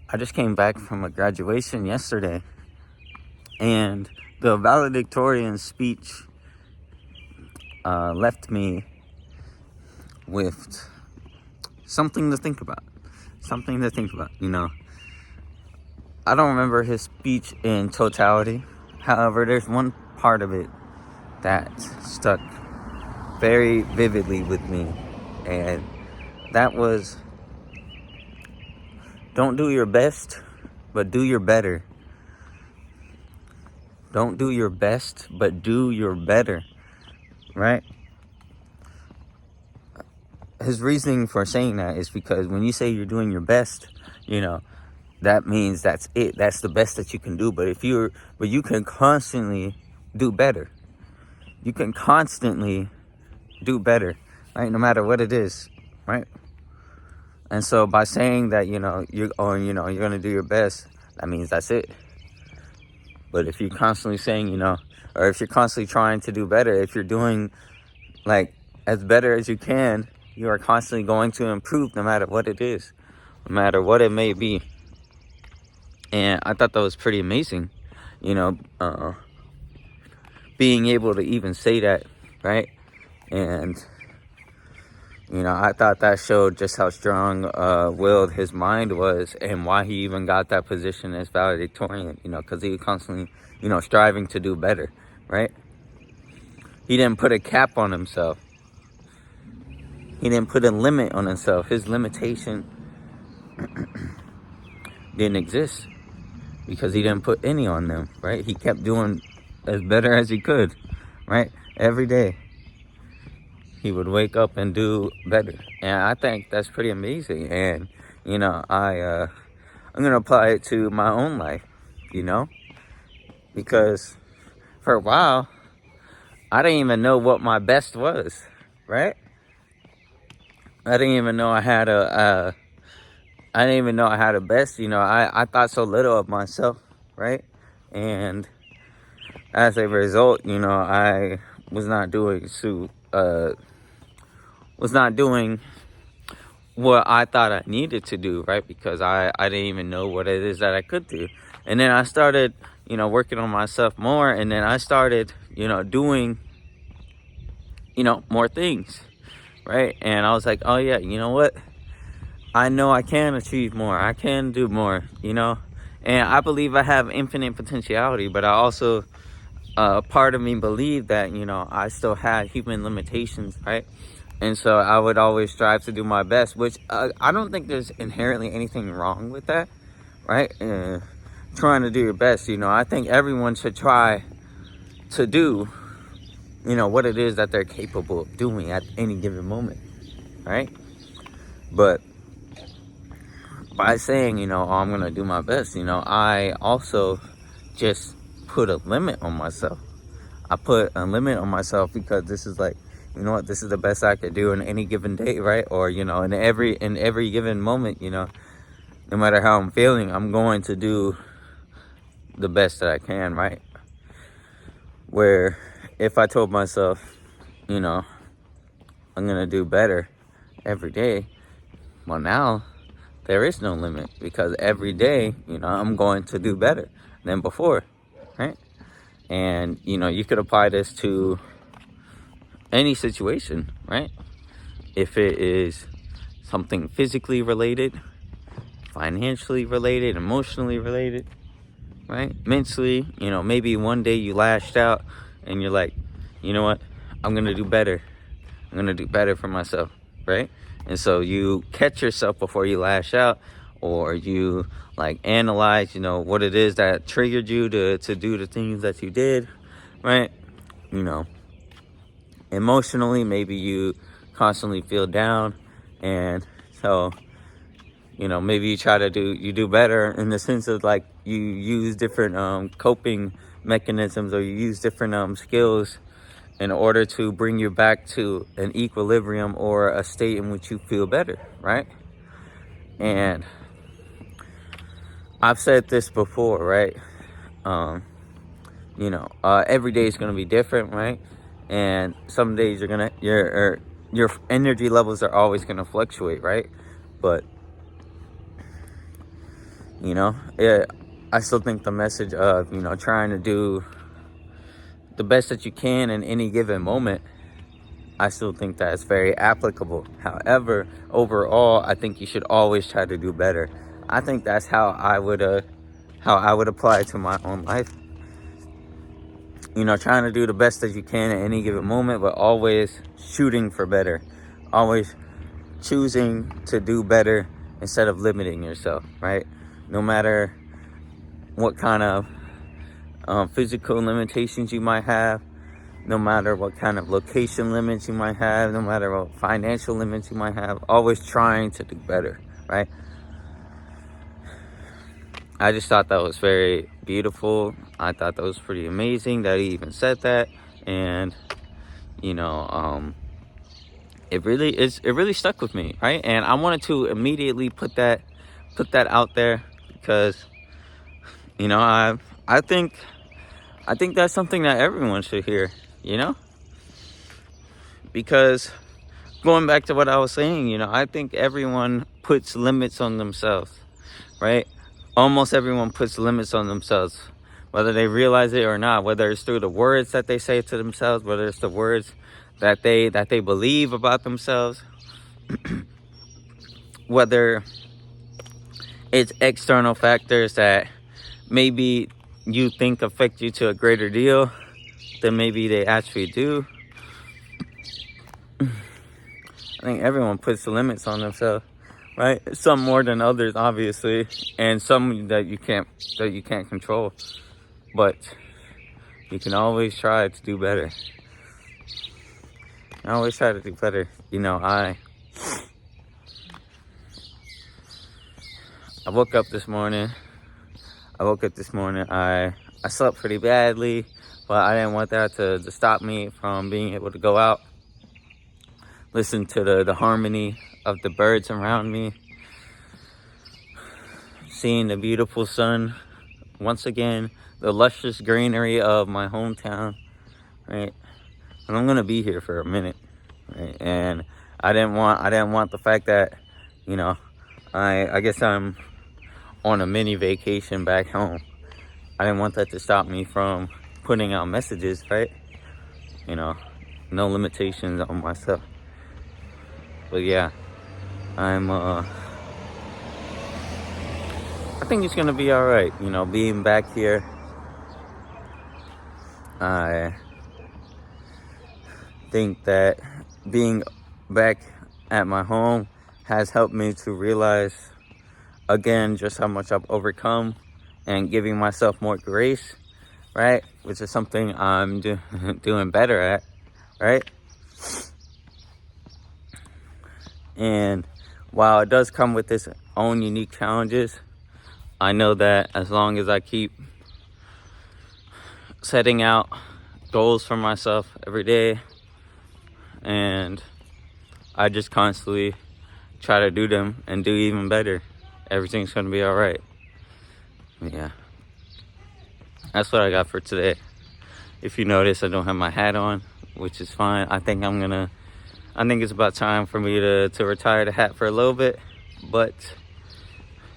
I just came back from a graduation yesterday, and the valedictorian speech left me with something to think about. Something to think about, I don't remember his speech in totality. However, there's one part of it that stuck very vividly with me, and that was, don't do your best, but do your better. Don't do your best, but do your better, right? His reasoning for saying that is because when you say you're doing your best, that means that's it. That's the best that you can do. But you can constantly do better. You can constantly do better, right? No matter what it is, right? And so by saying that, you're going to do your best, that means that's it. But if you're constantly saying, or if you're constantly trying to do better, if you're doing like as better as you can, you are constantly going to improve no matter what it is, no matter what it may be. And I thought that was pretty amazing, being able to even say that, right? And, I thought that showed just how strong-willed his mind was and why he even got that position as valedictorian, because he was constantly, striving to do better, right? He didn't put a cap on himself. He didn't put a limit on himself. His limitation didn't exist because he didn't put any on them, right? He kept doing as better as he could, right? Every day he would wake up and do better. And I think that's pretty amazing. And, I'm going to apply it to my own life, because for a while, I didn't even know what my best was, right? I didn't even know I had a best. I thought so little of myself, right? And as a result, I was not doing what I thought I needed to do, right? Because I didn't even know what it is that I could do. And then I started, working on myself more, and then I started, doing, more things, right? And I was like, oh yeah, you know what? I know I can achieve more. I can do more, and I believe I have infinite potentiality, but I also, part of me believed that, I still had human limitations, right? And so I would always strive to do my best, which I don't think there's inherently anything wrong with that, right? Trying to do your best, I think everyone should try to do, what it is that they're capable of doing at any given moment, right? But by saying, oh, I'm going to do my best, I also just put a limit on myself. I put a limit on myself because this is like, this is the best I could do in any given day, right? Or, in every given moment, no matter how I'm feeling, I'm going to do the best that I can, right? Where if I told myself, I'm going to do better every day, well, now there is no limit because every day, I'm going to do better than before, right? And, you could apply this to any situation, right? If it is something physically related, financially related, emotionally related, right? Mentally, maybe one day you lashed out and you're like, you know what? I'm going to do better. I'm going to do better for myself, right? And so you catch yourself before you lash out, or you like analyze, what it is that triggered you to do the things that you did, right? Emotionally, maybe you constantly feel down, and so maybe you do better in the sense of like you use different coping mechanisms, or you use different skills in order to bring you back to an equilibrium or a state in which you feel better, right? And I've said this before, right? Every day is going to be different, right? And some days your energy levels are always going to fluctuate, right? But You know, I still think the message of, you know, trying to do the best that you can in any given moment, I still think that it's very applicable. However, overall, I think you should always try to do better. I think that's how I would apply it to my own life. You know, trying to do the best that you can at any given moment, but always shooting for better. Always choosing to do better instead of limiting yourself, right? No matter what kind of physical limitations you might have, no matter what kind of location limits you might have, no matter what financial limits you might have, always trying to do better, right? I just thought that was very beautiful. I thought that was pretty amazing that he even said that. And, you know, it really stuck with me, right? And I wanted to immediately put that out there because, you know, I think that's something that everyone should hear, you know? Because going back to what I was saying, you know, I think everyone puts limits on themselves, right? Almost everyone puts limits on themselves, whether they realize it or not, whether it's through the words that they say to themselves, whether it's the words that they believe about themselves, whether it's external factors that maybe you think affect you to a greater deal than maybe they actually do. I think everyone puts the limits on themselves, right? Some more than others, obviously, and some that you can't control. But you can always try to do better. I always try to do better. You know, I woke up this morning. I slept pretty badly, but I didn't want that to stop me from being able to go out, listen to the harmony of the birds around me, seeing the beautiful sun once again, the luscious greenery of my hometown, right? And I'm gonna be here for a minute, right? And I didn't want the fact that, you know, I guess I'm on a mini vacation back home. I didn't want that to stop me from putting out messages, right? You know, no limitations on myself. But yeah, I think it's gonna be all right. You know, being back here, I think that being back at my home has helped me to realize again just how much I've overcome and giving myself more grace, right? Which is something I'm doing better at, right? And while it does come with its own unique challenges, I know that as long as I keep setting out goals for myself every day and I just constantly try to do them and do even better, everything's gonna be all right. Yeah, that's what I got for today. If you notice, I don't have my hat on, which is fine. I think it's about time for me to retire the hat for a little bit, but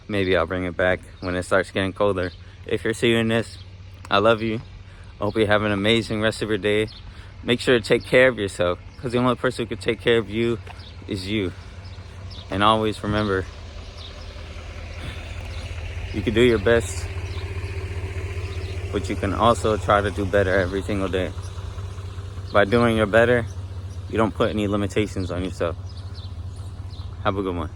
maybe I'll bring it back when it starts getting colder. If you're seeing this, I love you. I hope you have an amazing rest of your day. Make sure to take care of yourself, because the only person who can take care of you is you. And always remember, you can do your best, but you can also try to do better every single day. By doing your better, you don't put any limitations on yourself. Have a good one.